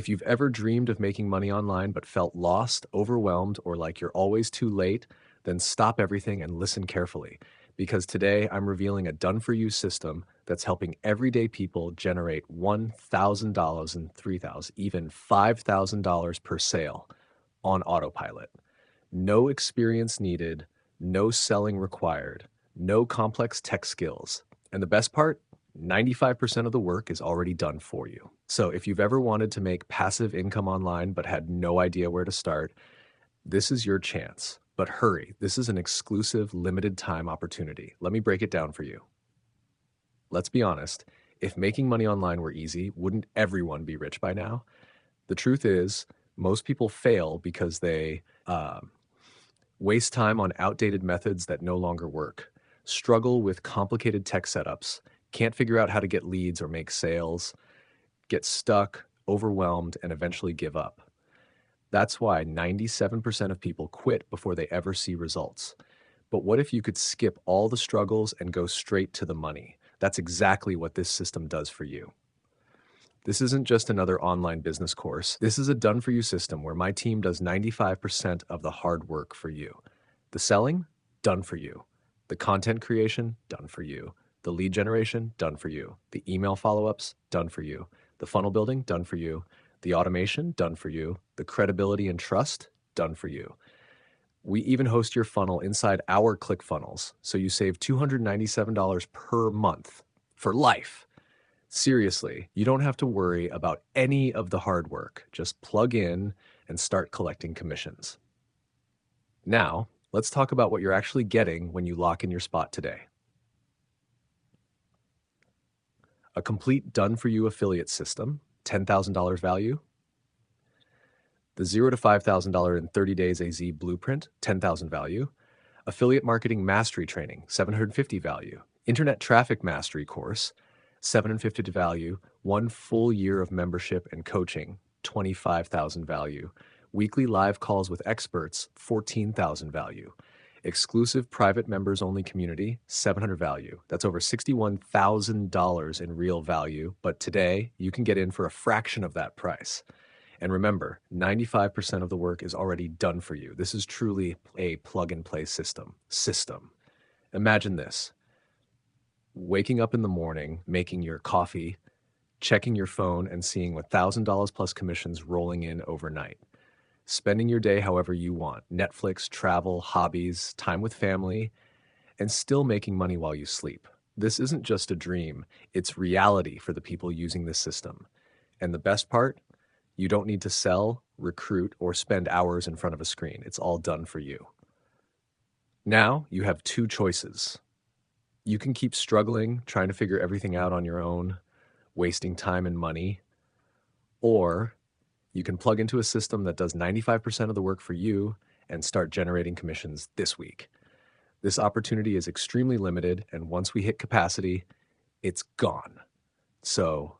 If you've ever dreamed of making money online but felt lost, overwhelmed, or like you're always too late, then stop everything and listen carefully. Because today I'm revealing a done for you system that's helping everyday people generate $1,000 and $3,000, even $5,000 per sale on autopilot. No experience needed, no selling required, no complex tech skills. And the best part, 95% of the work is already done for you. So if you've ever wanted to make passive income online but had no idea where to start, this is your chance. But hurry, this is an exclusive limited time opportunity. Let me break it down for you. Let's be honest, if making money online were easy, wouldn't everyone be rich by now? The truth is, most people fail because they waste time on outdated methods that no longer work, struggle with complicated tech setups, can't figure out how to get leads or make sales, get stuck, overwhelmed, and eventually give up. That's why 97% of people quit before they ever see results. But what if you could skip all the struggles and go straight to the money? That's exactly what this system does for you. This isn't just another online business course. This is a done-for-you system where my team does 95% of the hard work for you. The selling, done for you. The content creation, done for you. The lead generation, done for you. The email follow-ups, done for you. The funnel building, done for you. The automation, done for you. The credibility and trust, done for you. We even host your funnel inside our ClickFunnels, so you save $297 per month for life. Seriously, you don't have to worry about any of the hard work. Just plug in and start collecting commissions. Now, let's talk about what you're actually getting when you lock in your spot today. A complete done-for-you affiliate system, $10,000 value. The $0 to $5,000 in 30 days AZ blueprint, $10,000 value. Affiliate marketing mastery training, $750 value. Internet traffic mastery course, $750 value. 1 full year of membership and coaching, $25,000 value. Weekly live calls with experts, $14,000 value. Exclusive private members only community, $700 value. That's over $61,000 in real value, but today you can get in for a fraction of that price. And remember, 95% of the work is already done for you. This is truly a plug-and-play system. Imagine this. Waking up in the morning, making your coffee, checking your phone, and seeing $1,000 plus commissions rolling in overnight. Spending your day however you want, Netflix, travel, hobbies, time with family, and still making money while you sleep. This isn't just a dream, it's reality for the people using this system. And the best part, you don't need to sell, recruit, or spend hours in front of a screen. It's all done for you. Now you have 2 choices. You can keep struggling, trying to figure everything out on your own, wasting time and money, or you can plug into a system that does 95% of the work for you and start generating commissions this week. This opportunity is extremely limited, and once we hit capacity, it's gone. So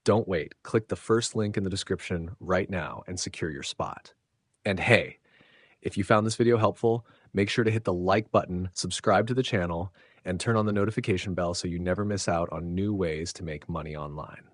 don't wait. Click the first link in the description right now and secure your spot. And hey, if you found this video helpful, make sure to hit the like button, subscribe to the channel, and turn on the notification bell so you never miss out on new ways to make money online.